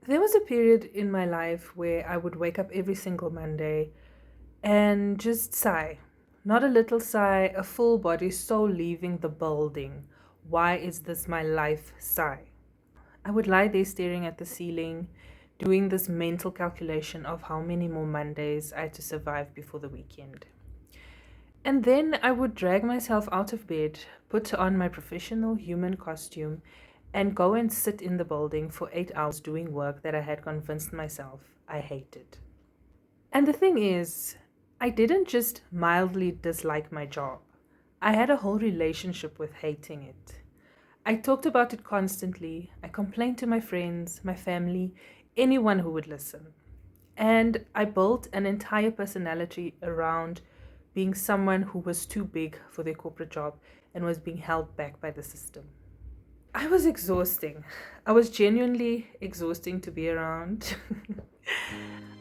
There was a period in my life where I would wake up every single Monday and just sigh. Not a little sigh, a full body soul leaving the building. Why is this my life sigh? I would lie there staring at the ceiling, doing this mental calculation of how many more Mondays I had to survive before the weekend. And then I would drag myself out of bed, put on my professional human costume, and go and sit in the building for 8 hours doing work that I had convinced myself I hated. And the thing is, I didn't just mildly dislike my job, I had a whole relationship with hating it. I talked about it constantly, I complained to my friends, my family, anyone who would listen. And I built an entire personality around being someone who was too big for their corporate job and was being held back by the system. I was exhausting. I was genuinely exhausting to be around.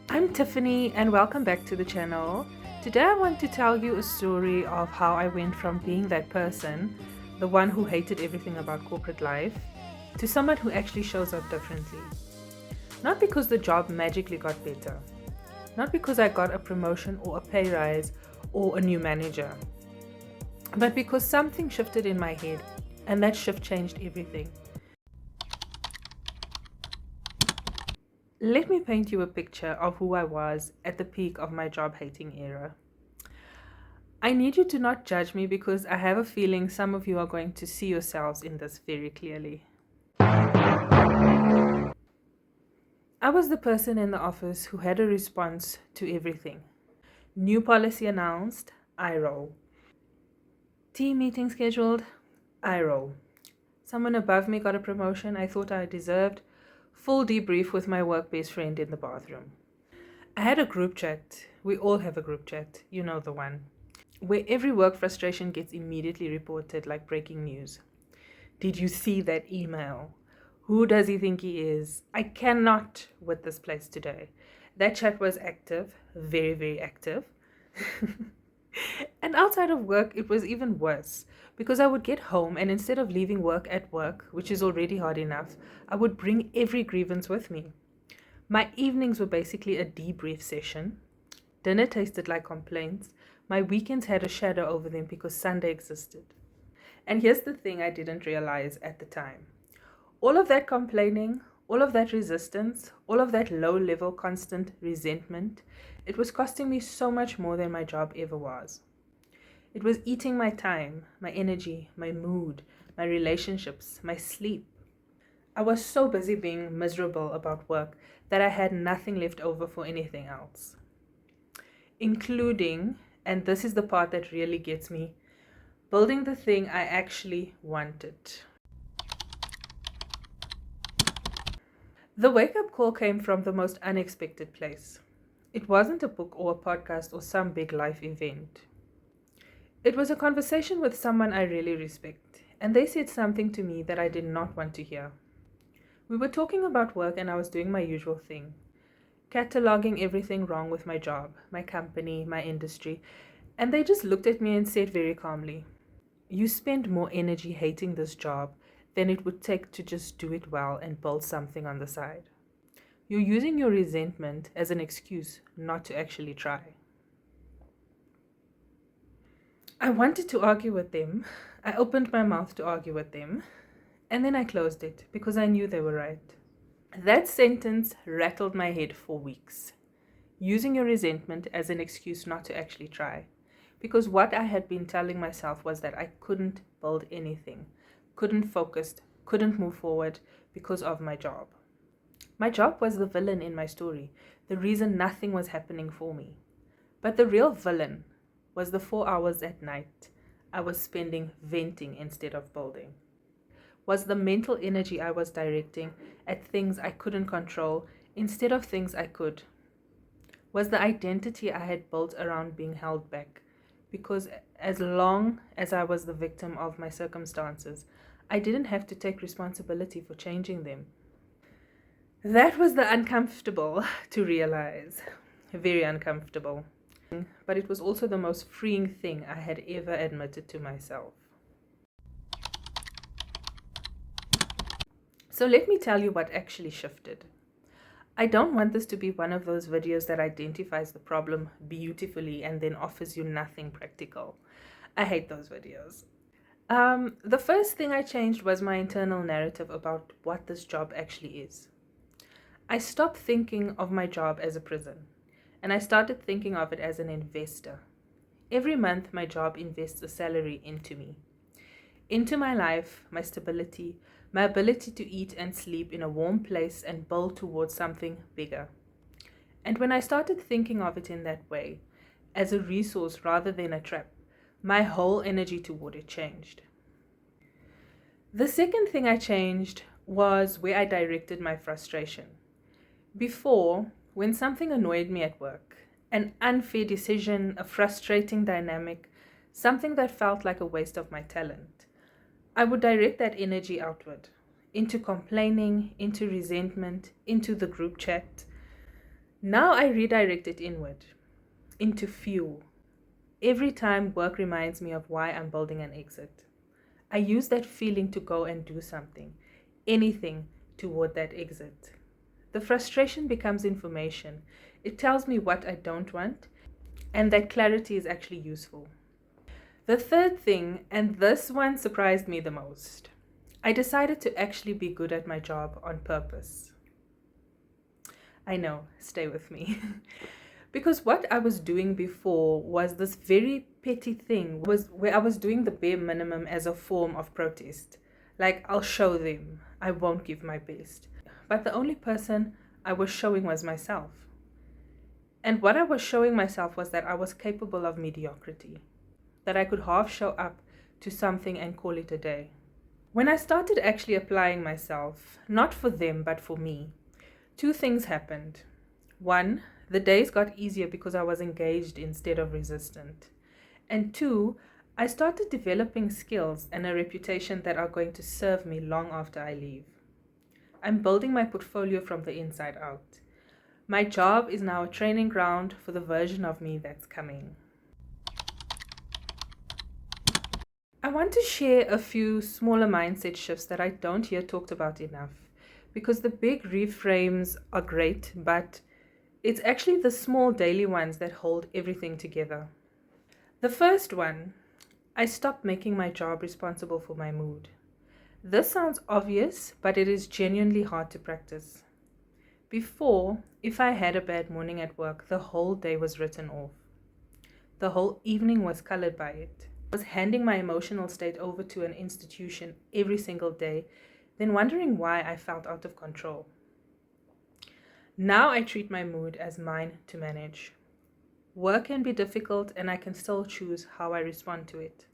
I'm Tiffany, and welcome back to the channel. Today, I want to tell you a story of how I went from being that person, the one who hated everything about corporate life, to someone who actually shows up differently. Not because the job magically got better, not because I got a promotion or a pay rise or a new manager, but because something shifted in my head, and that shift changed everything. Let me paint you a picture of who I was at the peak of my job hating era. I need you to not judge me because I have a feeling some of you are going to see yourselves in this very clearly. I was the person in the office who had a response to everything. New policy announced, I roll. Team meeting scheduled, I roll. Someone above me got a promotion I thought I deserved. Full debrief with my work best friend in the bathroom. I had a group chat. We all have a group chat. You know the one. Where every work frustration gets immediately reported like breaking news. Did you see that email? Who does he think he is? I cannot with this place today. That chat was active, very, very active. And outside of work, it was even worse because I would get home and instead of leaving work at work, which is already hard enough, I would bring every grievance with me. My evenings were basically a debrief session. Dinner tasted like complaints. My weekends had a shadow over them because Sunday existed. And here's the thing I didn't realize at the time. All of that complaining, all of that resistance, all of that low-level constant resentment, it was costing me so much more than my job ever was. It was eating my time, my energy, my mood, my relationships, my sleep. I was so busy being miserable about work that I had nothing left over for anything else. Including, and this is the part that really gets me, building the thing I actually wanted. The wake-up call came from the most unexpected place. It wasn't a book or a podcast or some big life event. It was a conversation with someone I really respect, and they said something to me that I did not want to hear. We were talking about work and I was doing my usual thing, cataloging everything wrong with my job, my company, my industry, and they just looked at me and said very calmly, "You spend more energy hating this job than it would take to just do it well and build something on the side. You're using your resentment as an excuse not to actually try." I wanted to argue with them. I opened my mouth to argue with them, and then I closed it because I knew they were right. That sentence rattled my head for weeks. Using your resentment as an excuse not to actually try. Because what I had been telling myself was that I couldn't build anything, couldn't focus, couldn't move forward because of my job. My job was the villain in my story, the reason nothing was happening for me. But the real villain was the 4 hours at night I was spending venting instead of building. Was the mental energy I was directing at things I couldn't control instead of things I could. Was the identity I had built around being held back, because as long as I was the victim of my circumstances, I didn't have to take responsibility for changing them. That was the uncomfortable to realize, very uncomfortable, but it was also the most freeing thing I had ever admitted to myself. So let me tell you what actually shifted. I don't want this to be one of those videos that identifies the problem beautifully and then offers you nothing practical. I hate those videos. The first thing I changed was my internal narrative about what this job actually is. I stopped thinking of my job as a prison, and I started thinking of it as an investor. Every month, my job invests a salary into me, into my life, my stability, my ability to eat and sleep in a warm place and build towards something bigger. And when I started thinking of it in that way, as a resource rather than a trap, my whole energy toward it changed. The second thing I changed was where I directed my frustration. Before, when something annoyed me at work, an unfair decision, a frustrating dynamic, something that felt like a waste of my talent, I would direct that energy outward, into complaining, into resentment, into the group chat. Now I redirect it inward, into fuel. Every time work reminds me of why I'm building an exit, I use that feeling to go and do something, anything toward that exit. The frustration becomes information. It tells me what I don't want, and that clarity is actually useful. The third thing, and this one surprised me the most, I decided to actually be good at my job on purpose. I know, stay with me. Because what I was doing before was this very petty thing was where I was doing the bare minimum as a form of protest. Like, I'll show them, I won't give my best. But the only person I was showing was myself. And what I was showing myself was that I was capable of mediocrity, that I could half show up to something and call it a day. When I started actually applying myself, not for them but for me, two things happened. One, the days got easier because I was engaged instead of resistant. And two, I started developing skills and a reputation that are going to serve me long after I leave. I'm building my portfolio from the inside out. My job is now a training ground for the version of me that's coming. I want to share a few smaller mindset shifts that I don't hear talked about enough, because the big reframes are great, but it's actually the small daily ones that hold everything together. The first one, I stopped making my job responsible for my mood. This sounds obvious, but it is genuinely hard to practice. Before, if I had a bad morning at work, the whole day was written off. The whole evening was colored by it. I was handing my emotional state over to an institution every single day, then wondering why I felt out of control. Now I treat my mood as mine to manage. Work can be difficult, and I can still choose how I respond to it.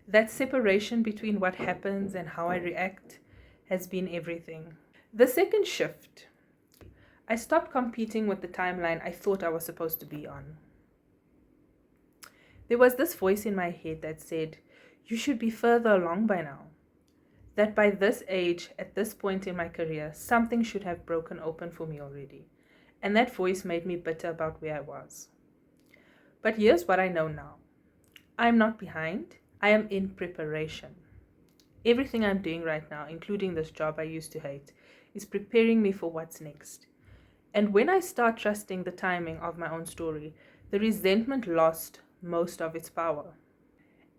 That separation between what happens and how I react has been everything. The second shift, I stopped competing with the timeline I thought I was supposed to be on. There was this voice in my head that said, you should be further along by now. That by this age, at this point in my career, something should have broken open for me already. And that voice made me bitter about where I was. But here's what I know now. I'm not behind. I am in preparation. Everything I'm doing right now, including this job I used to hate, is preparing me for what's next. And when I start trusting the timing of my own story, the resentment lost most of its power.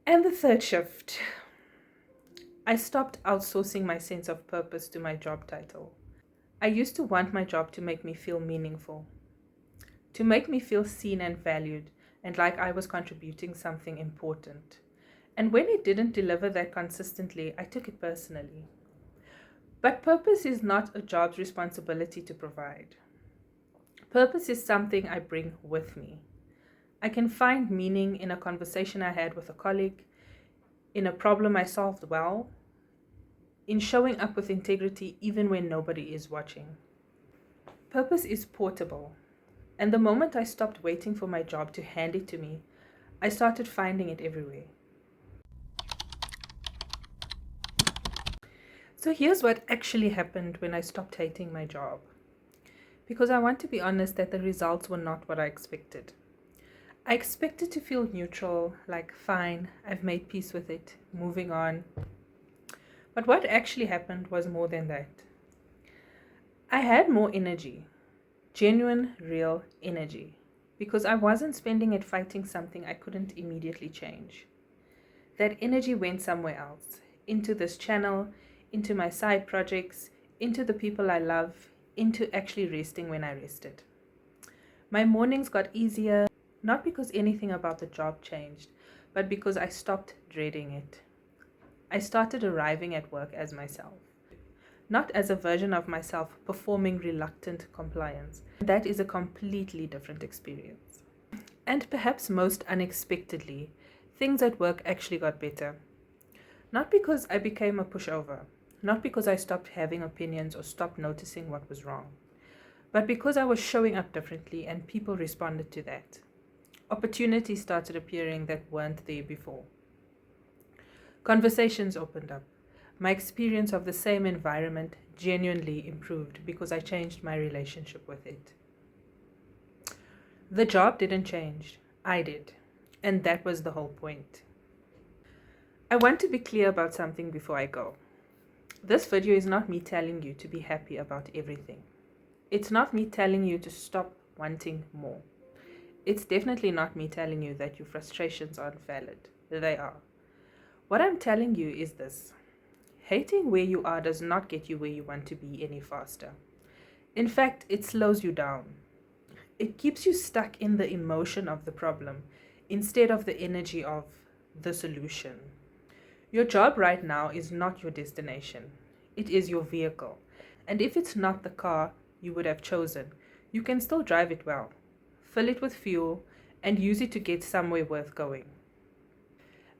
And the third shift, I stopped outsourcing my sense of purpose to my job title. I used to want my job to make me feel meaningful, to make me feel seen and valued, and like I was contributing something important. And when it didn't deliver that consistently, I took it personally. But purpose is not a job's responsibility to provide. Purpose is something I bring with me. I can find meaning in a conversation I had with a colleague, in a problem I solved well, in showing up with integrity even when nobody is watching. Purpose is portable, and the moment I stopped waiting for my job to hand it to me, I started finding it everywhere. So here's what actually happened when I stopped hating my job. Because I want to be honest that the results were not what I expected. I expected to feel neutral, like fine, I've made peace with it, moving on. But what actually happened was more than that. I had more energy, genuine, real energy, because I wasn't spending it fighting something I couldn't immediately change. That energy went somewhere else, into this channel, into my side projects, into the people I love, into actually resting when I rested. My mornings got easier, not because anything about the job changed, but because I stopped dreading it. I started arriving at work as myself, not as a version of myself performing reluctant compliance. That is a completely different experience. And perhaps most unexpectedly, things at work actually got better. Not because I became a pushover, not because I stopped having opinions or stopped noticing what was wrong, but because I was showing up differently and people responded to that. Opportunities started appearing that weren't there before. Conversations opened up. My experience of the same environment genuinely improved because I changed my relationship with it. The job didn't change, I did. And that was the whole point. I want to be clear about something before I go. This video is not me telling you to be happy about everything. It's not me telling you to stop wanting more. It's definitely not me telling you that your frustrations aren't valid. They are. What I'm telling you is this. Hating where you are does not get you where you want to be any faster. In fact, it slows you down. It keeps you stuck in the emotion of the problem instead of the energy of the solution. Your job right now is not your destination. It is your vehicle. And if it's not the car you would have chosen, you can still drive it well. Fill it with fuel and use it to get somewhere worth going.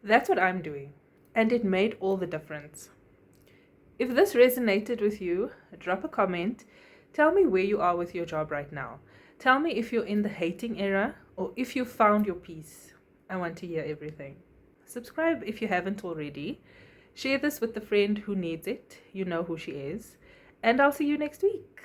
That's what I'm doing. And it made all the difference. If this resonated with you, drop a comment. Tell me where you are with your job right now. Tell me if you're in the hating era or if you found your peace. I want to hear everything. Subscribe if you haven't already. Share this with the friend who needs it. You know who she is. And I'll see you next week.